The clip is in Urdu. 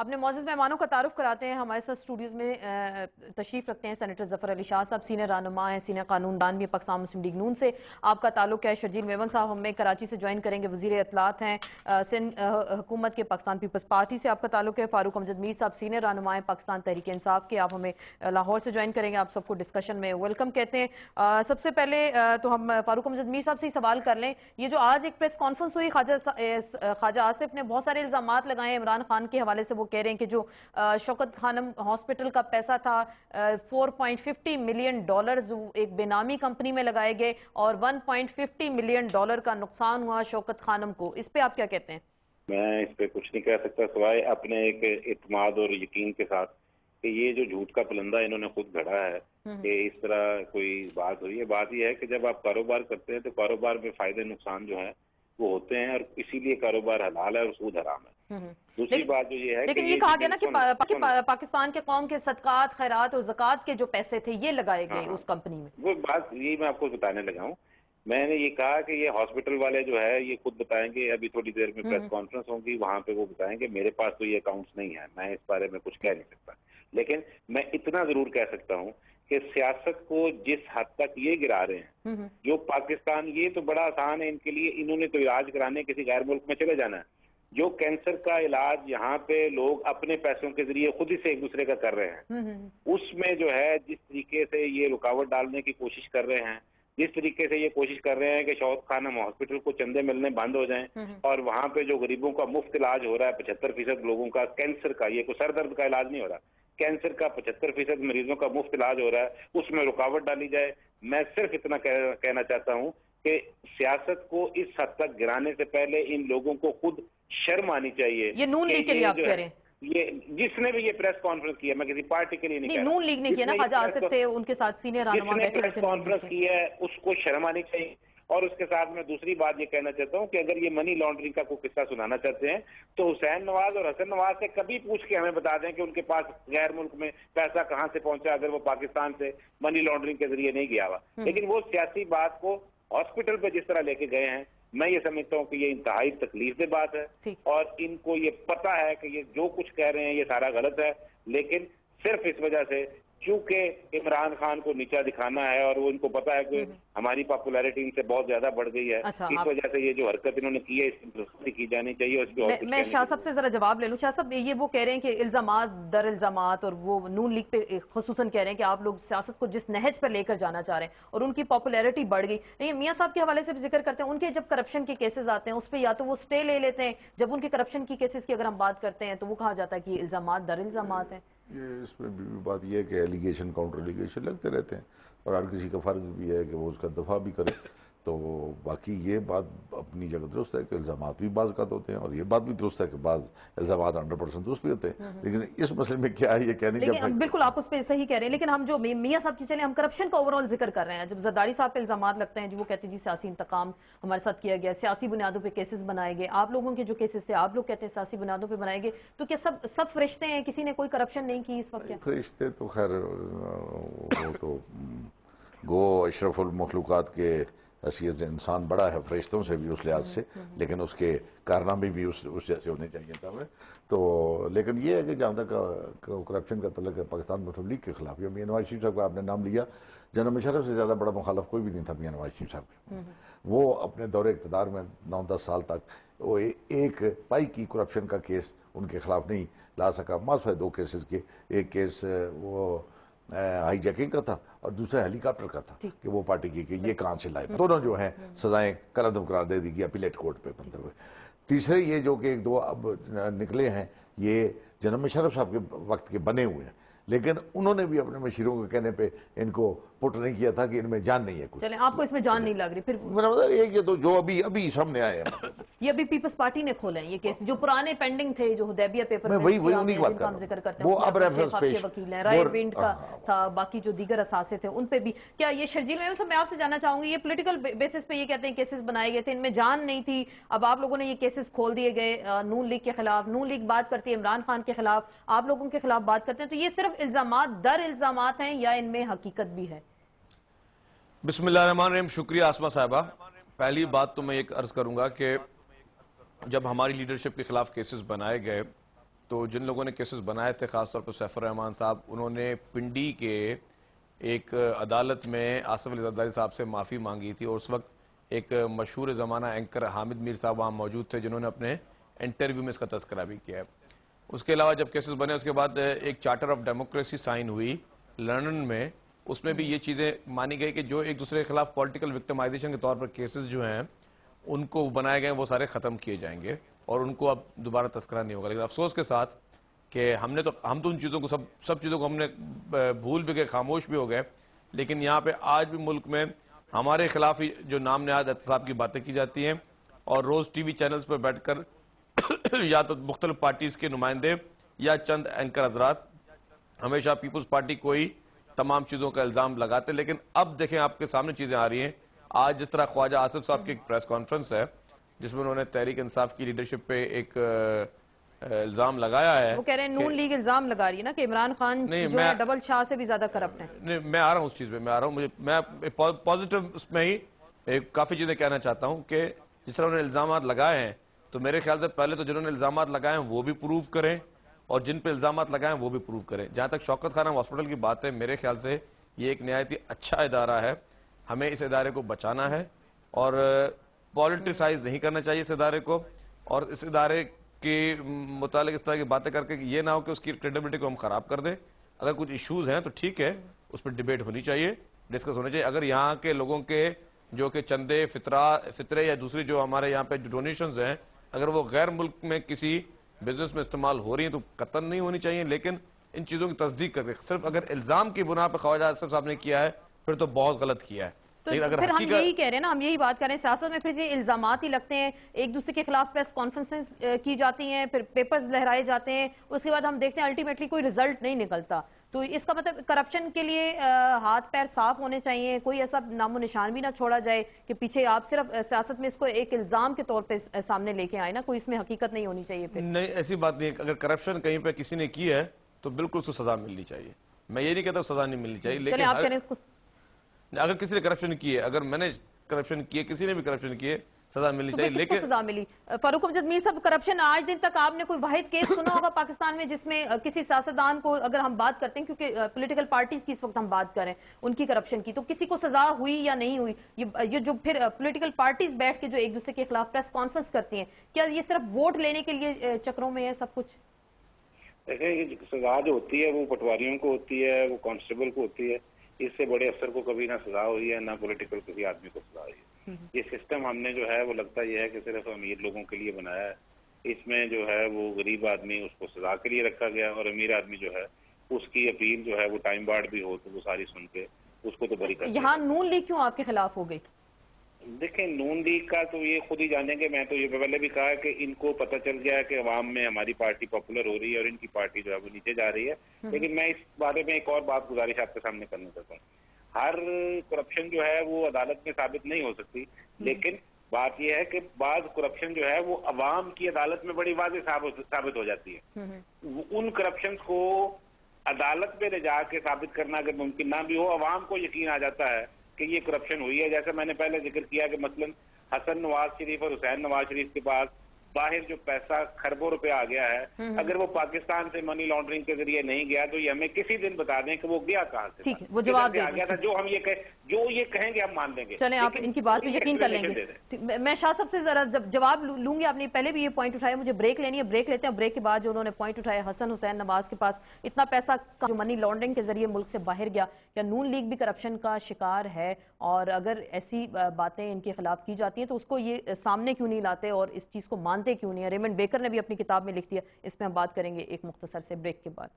اپنے معزز مہمانوں کا تعارف کراتے ہیں. ہمارے ساتھ اسٹوڈیوز میں تشریف رکھتے ہیں سینیٹر ظفر علی شاہ صاحب, سینئر رہنما ہیں, سینئر قانون دان بھی پاکستان مسلم لیگ نون سے. آپ کا تعلق ہے. شرجیل میمن صاحب ہمیں کراچی سے جوائن کریں گے, وزیر اطلاعات ہیں سندھ حکومت کے, پاکستان پیپلز پارٹی سے آپ کا تعلق ہے. فاروق امجد میر صاحب سینئر رہنما ہیں پاکستان تحریک انصاف کے, آپ ہمیں لاہور سے جوائن کریں گے. آپ سب کو ڈسکشن میں ویلکم کہتے ہیں. سب سے پہلے تو ہم فاروق امجد میر صاحب سے ہی سوال کر لیں. یہ جو آج ایک پریس کانفرنس ہوئی, خواجہ آصف نے بہت سارے الزامات لگائے عمران خان کے حوالے سے. وہ کہہ رہے ہیں کہ جو شوکت خانم ہاسپٹل کا پیسہ تھا $4.50 ملین ایک بے نامی کمپنی میں لگائے گئے اور $1.50 ملین کا نقصان ہوا شوکت خانم کو. اس پہ آپ کیا کہتے ہیں؟ میں اس پہ کچھ نہیں کہہ سکتا سوائے اپنے ایک اعتماد اور یقین کے ساتھ کہ یہ جو جھوٹ کا پلندہ انہوں نے خود گھڑا ہے کہ اس طرح کوئی بات ہوئی ہے. بات یہ ہے کہ جب آپ کاروبار کرتے ہیں تو کاروبار میں فائدے نقصان جو ہیں وہ ہوتے ہیں, اور اسی لیے کاروبار حلال ہے اور سود حرام ہے. دوسری بات جو یہ ہے لیکن یہ کہا گیا نا کہ پاکستان کے قوم کے صدقات, خیرات اور زکوٰۃ کے جو پیسے تھے یہ لگائے گئے اس کمپنی میں. وہ بات یہی میں آپ کو بتانے لگا ہوں. میں نے یہ کہا کہ یہ ہاسپٹل والے جو ہے یہ خود بتائیں گے, ابھی تھوڑی دیر میں پریس کانفرنس ہوگی وہاں پہ وہ بتائیں گے. میرے پاس تو یہ اکاؤنٹس نہیں ہے, میں اس بارے میں کچھ کہہ نہیں سکتا. لیکن میں اتنا ضرور کہہ سکتا ہوں کہ سیاست کو جس حد تک یہ گرا رہے ہیں, جو پاکستان, یہ تو بڑا آسان ہے ان کے لیے, انہوں نے تو علاج کرانے کسی غیر ملک میں چلے جانا ہے. جو کینسر کا علاج یہاں پہ لوگ اپنے پیسوں کے ذریعے خود ہی سے ایک دوسرے کا کر رہے ہیں, اس میں جو ہے جس طریقے سے یہ رکاوٹ ڈالنے کی کوشش کر رہے ہیں, جس طریقے سے یہ کوشش کر رہے ہیں کہ شوکت خانم ہاسپٹل کو چندے ملنے بند ہو جائیں اور وہاں پہ جو غریبوں کا مفت علاج ہو رہا ہے 75% لوگوں کا کینسر کا, یہ کوئی سر درد کا علاج نہیں ہو رہا, کینسر کا 75% مریضوں کا مفت علاج ہو رہا ہے, اس میں رکاوٹ ڈالی جائے. میں صرف اتنا کہنا چاہتا ہوں کہ سیاست کو اس حد تک گرانے سے پہلے ان لوگوں کو خود شرم آنی چاہیے. یہ نون لیگ کے لیے آپ کہہ رہے ہیں؟ یہ جس نے بھی یہ پریس کانفرنس کیا, میں کسی پارٹی کے لیے نہیں کہہ رہا, نون لیگ نے کیا نا, خواجہ آصف تھے ان کے ساتھ سینئر رہنما بیٹھے ہوئے تھے. کانفرنس کی ہے اس کو شرم آنی چاہیے. اور اس کے ساتھ میں دوسری بات یہ کہنا چاہتا ہوں کہ اگر یہ منی لانڈرنگ کا کوئی قصہ سنانا چاہتے ہیں تو حسین نواز اور حسن نواز سے کبھی پوچھ کے ہمیں بتا دیں کہ ان کے پاس غیر ملک میں پیسہ کہاں سے پہنچا, اگر وہ پاکستان سے منی لانڈرنگ کے ذریعے نہیں گیا ہوا. لیکن وہ سیاسی بات کو ہاسپٹل پہ جس طرح لے کے گئے ہیں, میں یہ سمجھتا ہوں کہ یہ انتہائی تکلیف دہ بات ہے, اور ان کو یہ پتہ ہے کہ یہ جو کچھ کہہ رہے ہیں یہ سارا غلط ہے. لیکن صرف اس وجہ سے چونکہ عمران خان کو نیچا دکھانا ہے اور وہ ان کو پتا ہے کہ ہماری پاپولیرٹی ان سے بہت زیادہ بڑھ گئی ہے, اس وجہ سے یہ جو حرکت انہوں نے کی ہے اس کی درستی کی جانی چاہیے. میں شاہ صاحب سے ذرا جواب لے لوں. شاہ صاحب یہ وہ کہہ رہے ہیں کہ الزامات در الزامات, اور وہ نون لیگ پہ خصوصاً کہہ رہے ہیں کہ آپ لوگ سیاست کو جس نہج پر لے کر جانا چاہ رہے ہیں اور ان کی پاپولیرٹی بڑھ گئی. لیکن میاں صاحب کے حوالے سے بھی ذکر کرتے ہیں, ان کے جب کرپشن کے کیسز آتے ہیں اس پہ یا تو وہ سٹے لے لیتے ہیں, جب ان کے کرپشن کی کیسز کی اگر ہم بات کرتے ہیں تو وہ کہا جاتا ہے کہ الزامات در الزامات ہیں. اس میں بھی بات یہ ہے کہ ایلیگیشن کاؤنٹر ایلیگیشن لگتے رہتے ہیں, اور ہر کسی کا فرض بھی ہے کہ وہ اس کا دفاع بھی کرے. تو باقی یہ بات اپنی جگہ درست ہے کہ الزامات بھی بعض اوقات ہوتے ہیں, اور یہ بات بھی درست ہے کہ بعض الزامات 100% درست بھی ہوتے ہیں. لیکن اس مسئلے میں کیا ہے یہ کہنے کا بالکل آپ اس پہ صحیح کہہ رہے ہیں. لیکن ہم جو میاں صاحب کی چلیں ہم کرپشن کا اوورال ذکر کر رہے ہیں, جب زرداری صاحب پہ الزامات لگتے ہیں جو وہ کہتے ہیں جی سیاسی انتقام ہمارے ساتھ کیا گیا, سیاسی بنیادوں پہ کیسز بنائے گئے, آپ لوگوں کے جو کیسز تھے آپ لوگ کہتے ہیں سیاسی بنیادوں پہ بنائے گئے, تو کیا سب فرشتے ہیں, کسی نے کوئی کرپشن نہیں کی اس وقت؟ فرشتے تو خیر وہ تو گو اشرف المخلوقات کے حیثیت انسان بڑا ہے فرشتوں سے بھی اس لحاظ سے, لیکن اس کے کارنامے بھی اس جیسے ہونے چاہیے تھا ہمیں. تو لیکن یہ ہے کہ جہاں تک کرپشن کا تعلق ہے پاکستان مسلم لیگ کے خلاف, میاں نواز شریف صاحب کا آپ نے نام لیا, جنرل مشرف سے زیادہ بڑا مخالف کوئی بھی نہیں تھا میاں نواز شریف صاحب کے. وہ اپنے دور اقتدار میں 9-10 سال تک وہ ایک پائی کی کرپشن کا کیس ان کے خلاف نہیں لا سکا. ماسوائے 2 کیسز کے, ایک کیس وہ ہائی جیکنگ کا تھا اور دوسرا ہیلی کاپٹر کا تھا کہ وہ پارٹی کی کہ یہ کہاں سے لائے. دونوں جو ہیں سزائیں کل عدم قرار دے دی گئی اپیلیٹ کورٹ پہ بنتے ہوئے. تیسرے یہ جو کہ 1-2 اب نکلے ہیں یہ جنرل مشرف صاحب کے وقت کے بنے ہوئے ہیں, لیکن انہوں نے بھی اپنے مشیروں کے کہنے پہ ان کو پٹ نہیں کیا تھا کہ ان میں جان نہیں ہے کچھ. چلیں آپ کو اس میں جان نہیں لگ رہی, پھر میرا مطلب یہ تو جو ابھی سامنے آئے ہیں یہ ابھی پیپلز پارٹی نے کھولے ہیں یہ کیس, جو پرانے پینڈنگ تھے جو حدیبیہ پیپر میں وہی انہی کی بات کر رہا ہوں, ذکر کرتے ہیں وہ اب ریفرنس پیش وکیل ہیں, رائے وینڈ کا تھا, باقی جو دیگر اساسے تھے ان پہ بھی. کیا یہ شرجیل میمن صاحب میں آپ سے جاننا چاہوں گی, یہ پولیٹیکل بیسس پہ یہ کہتے ہیں کیسز بنائے گئے تھے, ان میں جان نہیں تھی, اب آپ لوگوں نے یہ کیسز کھول دیے گئے نون لیگ کے خلاف, نون لیگ بات کرتی ہے عمران خان کے خلاف, آپ لوگوں کے خلاف بات کرتے ہیں, تو یہ صرف الزامات در الزامات ہیں یا ان میں حقیقت بھی ہے؟ بسم اللہ الرحمن الرحیم. شکریہ آسمہ صاحبہ. پہلی بات تو میں ایک عرض کروں گا کہ جب ہماری لیڈرشپ کے خلاف کیسز بنائے گئے تو جن لوگوں نے کیسز بنائے تھے خاص طور پر سیف الرحمان صاحب، انہوں نے پنڈی کے ایک عدالت میں آصف علی زرداری صاحب سے معافی مانگی تھی، اور اس وقت ایک مشہور زمانہ اینکر حامد میر صاحب وہاں موجود تھے جنہوں نے اپنے انٹرویو میں اس کا تذکرہ بھی کیا ہے۔ اس کے علاوہ جب کیسز بنے اس کے بعد ایک چارٹر آف ڈیموکریسی سائن ہوئی لندن میں، اس میں بھی یہ چیزیں مانی گئی کہ جو ایک دوسرے کے خلاف پولیٹیکل وکٹمائزیشن کے طور پر کیسز جو ہیں ان کو بنائے گئے وہ سارے ختم کیے جائیں گے اور ان کو اب دوبارہ تذکرہ نہیں ہوگا۔ لیکن افسوس کے ساتھ کہ ہم تو ان چیزوں کو سب چیزوں کو ہم نے بھول بھی گئے، خاموش بھی ہو گئے، لیکن یہاں پہ آج بھی ملک میں ہمارے خلاف جو نام نہاد احتساب کی باتیں کی جاتی ہیں، اور روز ٹی وی چینلز پر بیٹھ کر یا تو مختلف پارٹیز کے نمائندے یا چند اینکر حضرات ہمیشہ پیپلز پارٹی کو ہی تمام چیزوں کا الزام لگاتے، لیکن اب دیکھیں آپ کے سامنے چیزیں آ رہی ہیں۔ آج جس طرح خواجہ آصف صاحب کی ایک پریس کانفرنس ہے جس میں انہوں نے تحریک انصاف کی لیڈرشپ پہ ایک الزام لگایا ہے، وہ کہہ رہے ہیں نون لیگ الزام لگا رہی ہے نا کہ عمران خان جو ہے ڈبل شاہ سے بھی زیادہ کرپٹ ہیں۔ نہیں، میں آ رہا ہوں اس چیز پہ، میں پازیٹیو اس میں ہی کافی چیزیں کہنا چاہتا ہوں کہ جس طرح انہوں نے الزامات لگائے ہیں تو میرے خیال سے پہلے تو جنہوں نے الزامات لگائے ہیں وہ بھی پروف کریں، اور جن پہ الزامات لگائے ہیں وہ بھی پروف کریں۔ جہاں تک شوکت خانم ہاسپٹل کی بات ہے، میرے خیال سے یہ ایک نہایت ہی اچھا ادارہ ہے، ہمیں اس ادارے کو بچانا ہے اور پولیٹیسائز نہیں کرنا چاہیے اس ادارے کو، اور اس ادارے کے متعلق اس طرح کی باتیں کر کے یہ نہ ہو کہ اس کی کریڈیبلٹی کو ہم خراب کر دیں۔ اگر کچھ ایشوز ہیں تو ٹھیک ہے، اس پر ڈیبیٹ ہونی چاہیے، ڈسکس ہونا چاہیے۔ اگر یہاں کے لوگوں کے جو کہ چندے فطرے یا دوسری جو ہمارے یہاں پہ جو ڈونیشنز ہیں اگر وہ غیر ملک میں کسی بزنس میں استعمال ہو رہی ہیں تو قطعاً نہیں ہونی چاہیے، لیکن ان چیزوں کی تصدیق کر کے صرف اگر الزام کی بنا پہ خواجہ آصف صاحب نے کیا ہے پھر تو بہت غلط کیا ہے۔ تو پھر ہم یہی کہہ رہے ہیں نا، ہم یہی بات کر رہے ہیں، سیاست میں پھر یہ الزامات ہی لگتے ہیں، ایک دوسرے کے خلاف پریس کانفرنسز کی جاتی ہیں، پھر پیپرز لہرائے جاتے ہیں، اس کے بعد ہم دیکھتے ہیں الٹیمیٹلی کوئی رزلٹ نہیں نکلتا۔ تو اس کا مطلب کرپشن کے لیے ہاتھ پیر صاف ہونے چاہیے، کوئی ایسا نام و نشان بھی نہ چھوڑا جائے کہ پیچھے آپ صرف سیاست میں اس کو ایک الزام کے طور پہ سامنے لے کے آئے نا، کوئی اس میں حقیقت نہیں ہونی چاہیے پھر۔ نہیں، ایسی بات نہیں ہے، اگر کرپشن کہیں پہ کسی نے کی ہے تو بالکل اس کو سزا ملنی چاہیے، میں یہ نہیں کہتا سزا نہیں ملنی چاہیے، لیکن آپ کہہ رہے ہیں اس کو اگر کسی نے کرپشن کی ہے، اگر میں نے کرپشن کی ہے، کسی نے بھی کرپشن کی ہے، سزا ملنی چاہیے، لیکن سزا ملی۔ فاروق امجد میر صاحب، کرپشن آج دن تک آپ نے کوئی واحد کیس سنا ہوگا پاکستان میں جس میں کسی سیاستدان کو، اگر ہم بات کرتے ہیں کیونکہ پولیٹیکل پارٹیز کی اس وقت ہم بات کریں ان کی کرپشن کی، تو کسی کو سزا ہوئی یا نہیں ہوئی؟ یہ جو پھر پولیٹیکل پارٹیز بیٹھ کے جو ایک دوسرے کے خلاف پریس کانفرنس کرتی ہیں، کیا یہ صرف ووٹ لینے کے لیے چکروں میں ہے سب کچھ؟ دیکھیں، سزا جو ہوتی ہے وہ پٹواریوں کو ہوتی ہے، وہ کانسٹیبل کو ہوتی ہے، اس سے بڑے افسر کو کبھی نہ سزا ہوئی ہے نہ پولیٹیکل کسی آدمی کو سزا ہوئی ہے۔ یہ سسٹم ہم نے جو ہے وہ لگتا یہ ہے کہ صرف امیر لوگوں کے لیے بنایا ہے، اس میں جو ہے وہ غریب آدمی اس کو سزا کے لیے رکھا گیا، اور امیر آدمی جو ہے اس کی اپیل جو ہے وہ ٹائم بارڈ بھی ہو تو وہ ساری سن کے اس کو تو بری کر دیا۔ یہاں نون لیگ کیوں آپ کے خلاف ہو گئی؟ دیکھیں، نون لیگ کا تو یہ خود ہی جانیں گے، میں تو یہ پہلے بھی کہا کہ ان کو پتہ چل گیا ہے کہ عوام میں ہماری پارٹی پاپولر ہو رہی ہے اور ان کی پارٹی جو ہے وہ نیچے جا رہی ہے، لیکن میں اس بارے میں ایک اور بات گزارش آپ کے سامنے کرنا چاہتا ہوں۔ ہر کرپشن جو ہے وہ عدالت میں ثابت نہیں ہو سکتی، لیکن بات یہ ہے کہ بعض کرپشن جو ہے وہ عوام کی عدالت میں بڑی واضح ثابت ہو جاتی ہے۔ ان کرپشنز کو عدالت میں لے جا کے ثابت کرنا اگر ممکن نہ بھی ہو، عوام کو یقین آ جاتا ہے کہ یہ کرپشن ہوئی ہے۔ جیسے میں نے پہلے ذکر کیا کہ مثلا حسن نواز شریف اور حسین نواز شریف کے پاس باہر جو پیسہ خربوں روپے آ گیا ہے، اگر وہ پاکستان سے منی لانڈرنگ کے ذریعے نہیں گیا تو یہ ہمیں کسی دن بتا دیں کہ وہ گیا کہاں سے، ٹھیک ہے، وہ جواب دے گیا تھا، جو یہ کہیں گے ہم مان لیں گے۔ چلیں، آپ ان کی بات پہ یقین کر لیں گے۔ میں شاہ صاحب سے ذرا جواب لوں گی، آپ نے پہلے بھی یہ پوائنٹ اٹھایا، مجھے بریک لینی ہے، بریک لیتے ہیں۔ بریک کے بعد جو انہوں نے پوائنٹ اٹھایا حسن حسین نواز کے پاس اتنا پیسہ جو منی لانڈرنگ کے ذریعے ملک سے باہر گیا، یا نون لیگ بھی کرپشن کا شکار ہے، اور اگر ایسی باتیں ان کے خلاف کی جاتی ہیں تو اس کو یہ سامنے کیوں نہیں لاتے اور اس چیز کو مانتے کیوں نہیں ہیں؟ ریمنڈ بیکر نے بھی اپنی کتاب میں لکھ دیا، اس پہ ہم بات کریں گے ایک مختصر سے بریک کے بعد۔